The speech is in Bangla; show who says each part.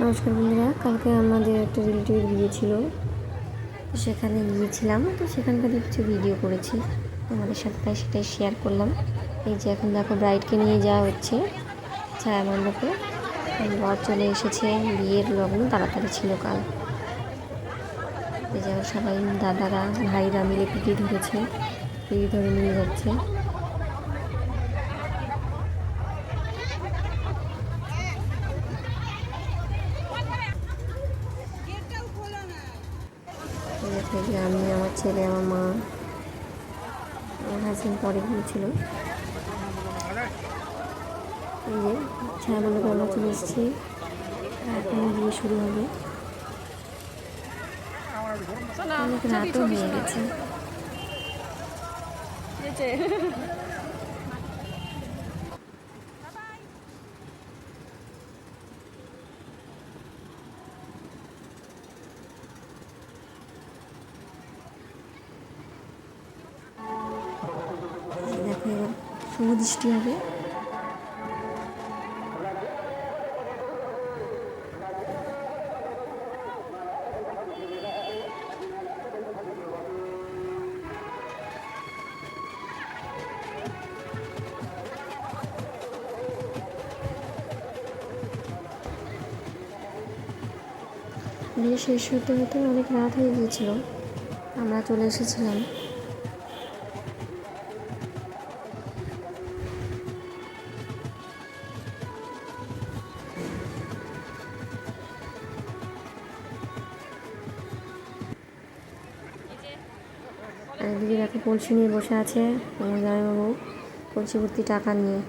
Speaker 1: নমস্কার বন্ধুরা, কালকে আমাদের একটা রিলেটিভের বিয়ে ছিল, তো সেখানে গিয়েছিলাম। তো সেখানকার কিছু ভিডিও করেছি তোমাদের সাথে, তাই সেটাই শেয়ার করলাম। এই যে এখন দেখো ব্রাইডকে নিয়ে যাওয়া হচ্ছে ছায়া মণ্ডপে। বর চলে এসেছে, বিয়ের লগ্ন তাড়াতাড়ি ছিল কাল। এই যে সবাই দাদারা ভাইরা মিলে পিটি ধরেছে, পিটি ধরে নিয়ে যাচ্ছে। যে আমি, আমার ছেলে, আমার মা, আমার হাজব্যান্ড পরে গিয়েছিল। এই যে ছায়া মণ্ডপে আমরা চলে এসেছি, এখন বিয়ে শুরু হবে। অনেক রাতও হয়ে গেছে। দেখো এবার শুভ দৃষ্টি হবে। বিয়ে শেষ হতে হতে অনেক রাত হয়ে গিয়েছিল, আমরা চলে এসেছিলাম। আর এদিকে দেখো কলসি নিয়ে বসে আছে আমার জামাইবাবু, কলসি ভর্তি টাকা নিয়ে।